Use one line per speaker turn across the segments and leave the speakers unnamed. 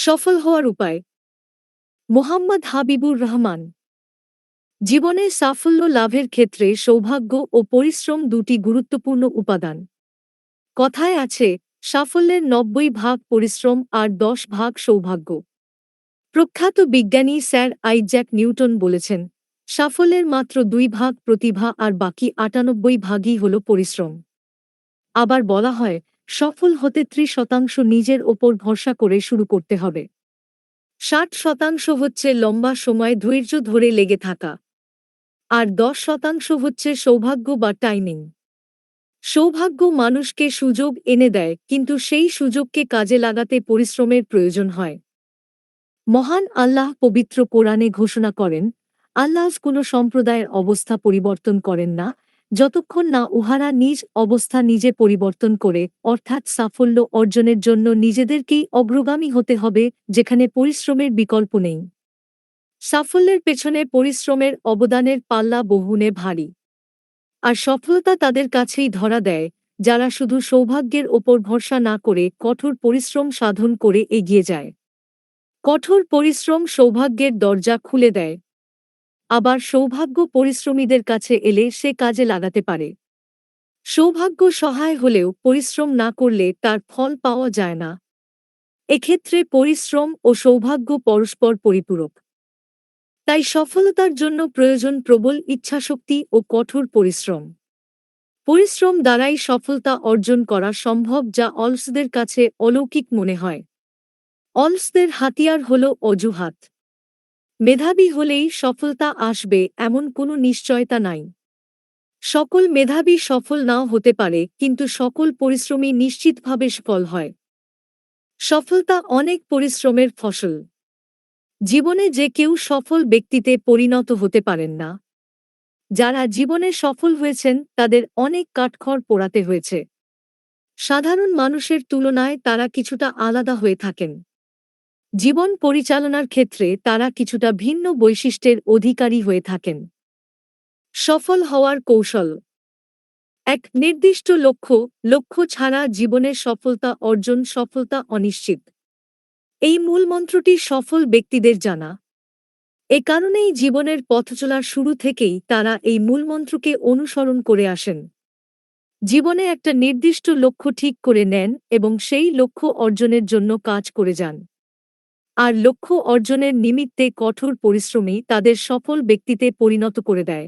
সফল হওয়ার উপায়। মোহাম্মদ হাবিবুর রহমান। জীবনে সাফল্য লাভের ক্ষেত্রে সৌভাগ্য ও পরিশ্রম দুটি গুরুত্বপূর্ণ উপাদান। কথায় আছে, সাফল্যের ৯০ ভাগ পরিশ্রম আর ১০ ভাগ সৌভাগ্য। প্রখ্যাত বিজ্ঞানী স্যার আইজ্যাক নিউটন বলেছেন, সাফল্যের মাত্র ২ ভাগ প্রতিভা আর বাকি ৯৮ ভাগই হল পরিশ্রম। আবার বলা হয়, সফল হতে ৩০% নিজের ওপর ভরসা করে শুরু করতে হবে। ৬০% হচ্ছে লম্বা সময় ধৈর্য ধরে লেগে থাকা। আর ১০% হচ্ছে সৌভাগ্য বা টাইমিং। সৌভাগ্য মানুষকে সুযোগ এনে দেয়, কিন্তু সেই সুযোগকে কাজে লাগাতে পরিশ্রমের প্রয়োজন হয়। মহান আল্লাহ পবিত্র কোরআনে ঘোষণা করেন, আল্লাহ কোনো সম্প্রদায়ের অবস্থা পরিবর্তন করেন না, যতক্ষণ না উহারা নিজ অবস্থা নিজে পরিবর্তন করে, অর্থাৎ সাফল্য অর্জনের জন্য নিজেদেরকেই অগ্রগামী হতে হবে, যেখানে পরিশ্রমের বিকল্প নেই। সাফল্যের পেছনে পরিশ্রমের অবদানের পাল্লা বহুগুণে ভারী। আর সফলতা তাদের কাছেই ধরা দেয়, যারা শুধু সৌভাগ্যের ওপর ভরসা না করে কঠোর পরিশ্রম সাধন করে এগিয়ে যায়। কঠোর পরিশ্রম সৌভাগ্যের দরজা খুলে দেয়। আবার সৌভাগ্য পরিশ্রমীদের কাছে এলে সে কাজে লাগাতে পারে। সৌভাগ্য সহায় হলেও পরিশ্রম না করলে তার ফল পাওয়া যায় না। এক্ষেত্রে পরিশ্রম ও সৌভাগ্য পরস্পর পরিপূরক। তাই সফলতার জন্য প্রয়োজন প্রবল ইচ্ছাশক্তি ও কঠোর পরিশ্রম। পরিশ্রম দ্বারাই সফলতা অর্জন করা সম্ভব, যা অলসদের কাছে অলৌকিক মনে হয়। অলসদের হাতিয়ার হল অজুহাত। মেধাবী হলেই সফলতা আসবে এমন কোনো নিশ্চয়তা নাই। সকল মেধাবী সফল নাও হতে পারে, কিন্তু সকল পরিশ্রমী নিশ্চিতভাবে সফল হয়। সফলতা অনেক পরিশ্রমের ফসল। জীবনে যে কেউ সফল ব্যক্তিতে পরিণত হতে পারেন না। যারা জীবনে সফল হয়েছেন তাদের অনেক কাঠখড় পোড়াতে হয়েছে। সাধারণ মানুষের তুলনায় তারা কিছুটা আলাদা হয়ে থাকেন। জীবন পরিচালনার ক্ষেত্রে তারা কিছুটা ভিন্ন বৈশিষ্ট্যের অধিকারী হয়ে থাকেন। সফল হওয়ার কৌশল। এক নির্দিষ্ট লক্ষ্য ছাড়া জীবনের সফলতা অনিশ্চিত। এই মূলমন্ত্রটি সফল ব্যক্তিদের জানা। এ কারণেই জীবনের পথচলার শুরু থেকেই তারা এই মূলমন্ত্রকে অনুসরণ করে আসেন। জীবনে একটা নির্দিষ্ট লক্ষ্য ঠিক করে নেন এবং সেই লক্ষ্য অর্জনের জন্য কাজ করে যান। আর লক্ষ্য অর্জনের নিমিত্তে কঠোর পরিশ্রমই তাদের সফল ব্যক্তিতে পরিণত করে দেয়।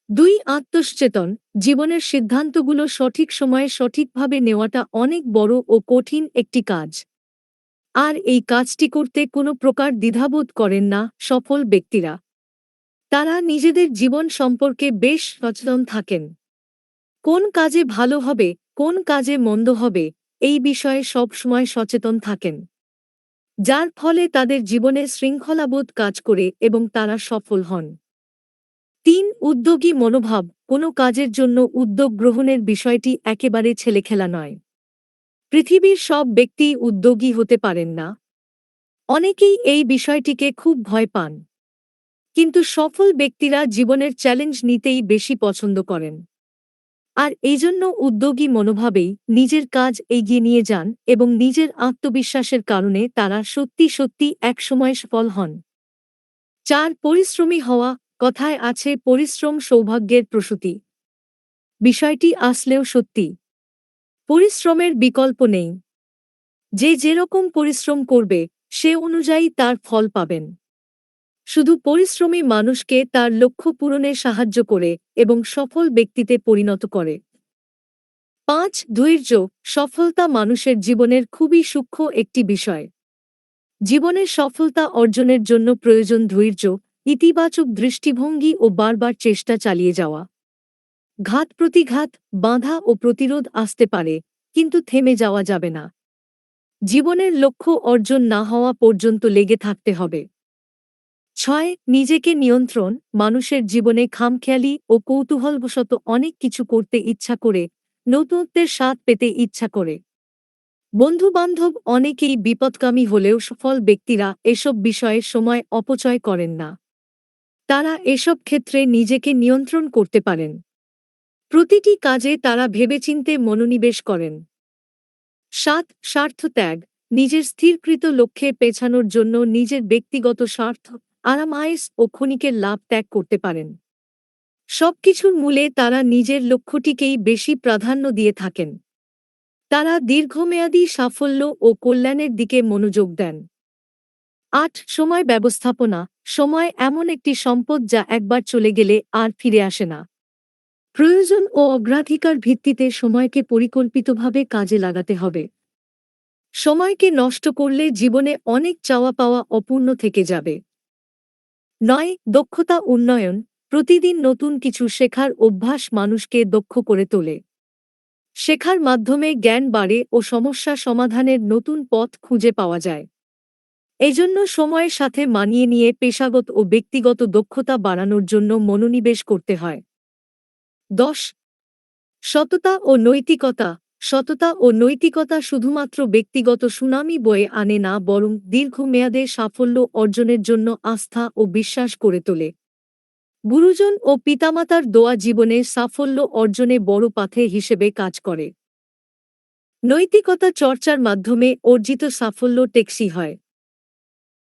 ২. আত্মসচেতন। জীবনের সিদ্ধান্তগুলো সঠিক সময়ে সঠিকভাবে নেওয়াটা অনেক বড় ও কঠিন একটি কাজ। আর এই কাজটি করতে কোনো প্রকার দ্বিধাবোধ করেন না সফল ব্যক্তিরা। তারা নিজেদের জীবন সম্পর্কে বেশ সচেতন থাকেন। কোন কাজে ভালো হবে, কোন কাজে মন্দ হবে, এই বিষয়ে সবসময় সচেতন থাকেন। যার ফলে তাদের জীবনে শৃঙ্খলাবোধ কাজ করে এবং তারা সফল হন। ৩. উদ্যোগী মনোভাব। কোনো কাজের জন্য উদ্যোগ গ্রহণের বিষয়টি একেবারে ছেলেখেলা নয়। পৃথিবীর সব ব্যক্তি উদ্যোগী হতে পারেন না। অনেকেই এই বিষয়টিকে খুব ভয় পান। কিন্তু সফল ব্যক্তিরা জীবনের চ্যালেঞ্জ নিতেই বেশি পছন্দ করেন। আর এইজন্য উদ্যোগী মনোভাবেই নিজের কাজ এগিয়ে নিয়ে যান এবং নিজের আত্মবিশ্বাসের কারণে তারা সত্যি সত্যি একসময় সফল হন। ৪. পরিশ্রমী হওয়া। কথায় আছে, পরিশ্রম সৌভাগ্যের প্রসূতি। বিষয়টি আসলেও সত্যি। পরিশ্রমের বিকল্প নেই। যে যেরকম পরিশ্রম করবে সে অনুযায়ী তার ফল পাবেন। শুধু পরিশ্রমী মানুষকে তার লক্ষ্য পূরণে সাহায্য করে এবং সফল ব্যক্তিতে পরিণত করে। ৫. ধৈর্য। সফলতা মানুষের জীবনের খুবই সূক্ষ্ম একটি বিষয়। জীবনের সফলতা অর্জনের জন্য প্রয়োজন ধৈর্য, ইতিবাচক দৃষ্টিভঙ্গি ও বারবার চেষ্টা চালিয়ে যাওয়া। ঘাত প্রতিঘাত, বাধা ও প্রতিরোধ আসতে পারে, কিন্তু থেমে যাওয়া যাবে না। জীবনের লক্ষ্য অর্জন না হওয়া পর্যন্ত লেগে থাকতে হবে। ৬. নিজেকে নিয়ন্ত্রণ। মানুষের জীবনে খামখেয়ালি ও কৌতূহলবশত অনেক কিছু করতে ইচ্ছা করে, নতুনত্বের স্বাদ পেতে ইচ্ছা করে। বন্ধুবান্ধব অনেকেই বিপদগামী হলেও সফল ব্যক্তিরা এসব বিষয়ে সময় অপচয় করেন না। তারা এসব ক্ষেত্রে নিজেকে নিয়ন্ত্রণ করতে পারেন। প্রতিটি কাজে তারা ভেবেচিন্তে মনোনিবেশ করেন। ৭. স্বার্থত্যাগ। নিজের স্থিরকৃত লক্ষ্যে পেছানোর জন্য নিজের ব্যক্তিগত স্বার্থ, আরাম-আয়েশ ও ক্ষণিকের লাভ ত্যাগ করতে পারেন। সবকিছুর মূলে তারা নিজের লক্ষ্যটিকেই বেশি প্রাধান্য দিয়ে থাকেন। তারা দীর্ঘমেয়াদী সাফল্য ও কল্যাণের দিকে মনোযোগ দেন। ৮. সময় ব্যবস্থাপনা। সময় এমন একটি সম্পদ যা একবার চলে গেলে আর ফিরে আসে না। প্রয়োজন ও অগ্রাধিকার ভিত্তিতে সময়কে পরিকল্পিতভাবে কাজে লাগাতে হবে। সময়কে নষ্ট করলে জীবনে অনেক চাওয়া পাওয়া অপূর্ণ থেকে যাবে। ৯. দক্ষতা উন্নয়ন। প্রতিদিন নতুন কিছু শেখার অভ্যাস মানুষকে দক্ষ করে তোলে। শেখার মাধ্যমে জ্ঞান বাড়ে ও সমস্যা সমাধানের নতুন পথ খুঁজে পাওয়া যায়। এজন্য সময়ের সাথে মানিয়ে নিয়ে পেশাগত ও ব্যক্তিগত দক্ষতা বাড়ানোর জন্য মনোনিবেশ করতে হয়। ১০. সততা ও নৈতিকতা। সততা ও নৈতিকতা শুধুমাত্র ব্যক্তিগত সুনামই বয়ে আনে না, বরং দীর্ঘমেয়াদে সাফল্য অর্জনের জন্য আস্থা ও বিশ্বাস করে তোলে। গুরুজন ও পিতামাতার দোয়া জীবনে সাফল্য অর্জনে বড় পাথে হিসেবে কাজ করে। নৈতিকতা চর্চার মাধ্যমে অর্জিত সাফল্য টেকসই হয়।